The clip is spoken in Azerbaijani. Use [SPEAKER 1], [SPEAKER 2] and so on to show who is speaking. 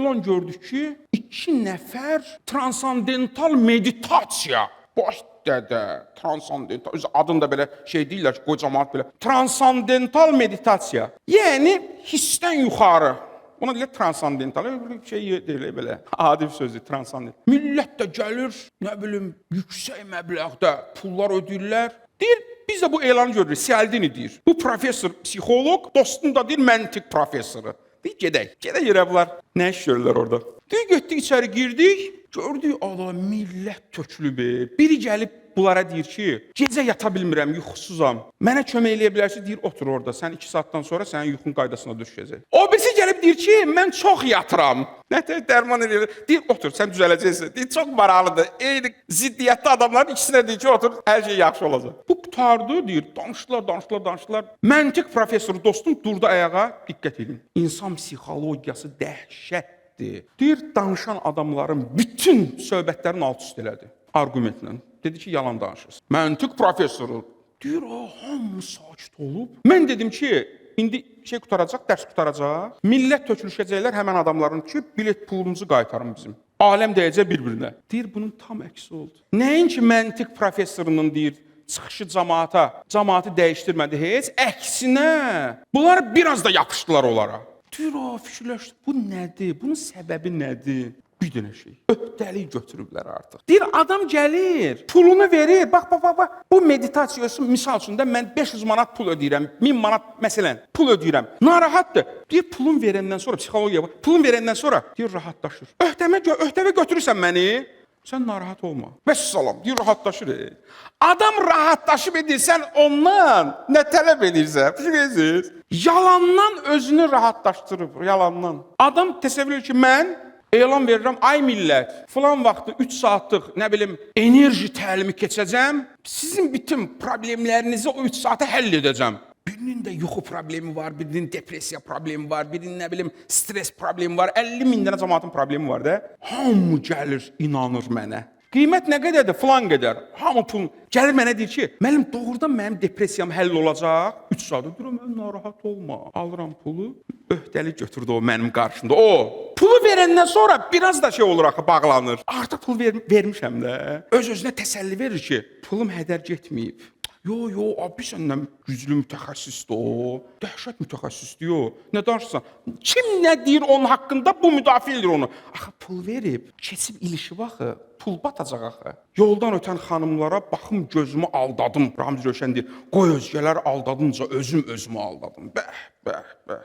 [SPEAKER 1] elan gördük ki, 2 nəfər transandental meditasiya. Baş dədə, transandental, öz adını da belə şey deyirlər ki, qocamat belə. Transandental meditasiya. Yəni, hissdən yuxarı. Buna deyirlər transandental, şey deyilir belə, adi bir sözdür, transandental. Millət də gəlir, nə bilim, yüksək məbləğdə pullar ödəyirlər. Deyir, biz də bu elanı görürük, Cialdini deyir. Bu professor, psixoloq, dostum da deyir, məntiq professoru. Deyir, gedək yerə bunlar. Nə iş görürlər orada? Deyir, getdik içəri girdik, gördük, Allah, millət tökülüb. Biri gəlib bunlara deyir ki, gecə yata bilmirəm, yuxusuzam. Mənə kömək eləyə bilərsə, deyir, otur orada. Sən 2 saatdan sonra sənin yuxun qaydasına düşəcək. O birisi gəlib deyir ki, mən çox yatıram. Nətər dərman eləyir? Deyir, otur, sən düzələcəksən. Deyir, çox maraqlıdır. Eyni ziddiyyətli adamların ikisinə deyir ki, otur, hər şey yaxşı olacaq. Bu qutardı, deyir, danışdılar. Məntiq professoru dostum durdu ayağa, diqqət edin. İnsan psixologiyası dəhşətdir. Deyir, danışan adamların bütün söhbətlərin alt-üst elədi, argumentlə. Dedi ki, yalan danışırsın. Məntiq professoru. Deyir, hamı sakit olub. Mən dedim ki, indi şey qutaracaq, dərs qutaracaq. Millət tökülüşəcəklər həmən adamların ki, bilet pulumuzu qaytarın bizim. Aləm dəyəcək bir-birinə. Deyir, bunun tam əksi oldu. Nəinki məntiq professorunun deyir, çıxışı cəmaatı dəyişdirmədi heç. Əksinə, bunlar biraz da yapışdılar onlara. Deyir, fikirləşdi, bu nədir? Bunun səbəbi nədir? Bir dənə şey. Öhdəlik götürüblər artıq. Deyir, adam gəlir, pulunu verir. Bax. Bu meditasiyası misal üçün də mən 500 manat pul ödəyirəm, 1000 manat məsələn pul ödəyirəm. Narahatdır. Deyir, pulun verəndən sonra psixologiya bax. Pulun verəndən sonra deyir, rahatlaşır. Öhdəvə götürürsən məni, sən narahat olma. Vəssalam, deyir, rahatlaşır. Adam rahatlaşıb edir, sən ondan nə tələb edirsən? Bilirsiniz? Yalandan özünü rahatlaşdırıb, yalandan. Adam təsəvvür edir ki, mən elan verirəm, ay millət, filan vaxtı 3 saatlıq, nə bilim, enerji təlimi keçəcəm, sizin bütün problemlərinizi o 3 saata həll edəcəm. Birinin də yuxu problemi var, birinin depressiya problemi var, birinin nə bilim, stres problemi var, 50 min dənə cəmaatın problemi var da. Hamı gəlir, inanır mənə. Qiymət nə qədərdir? Filan qədər. Hamı pul gəlir mənə deyir ki, müəllim, doğrudan mənim depressiyam həll olacaq. 3 saat deyirəm, mən narahat olma. Alıram pulu, öhdəlik götürdü o mənim qarşımda. O pulu verəndən sonra biraz da şey olur axı, bağlanır. Artıq pul vermişəm də. Öz-özünə təsəlli verir ki, pulum hədər getməyib. Yo, abi səndən güclü mütəxəssisdir o. Dəhşət mütəxəssisdir o. Nə danışırsan? Kim nə deyir onun haqqında, bu müdafiə edir onu. Axı pul verib, keçib ilişi baxı, pul batacaq axı. Yoldan ötən xanımlara baxım gözümü aldadım. Ramiz Rövşən deyir, qoy özgələr aldadınca özümü aldadım. Bəh.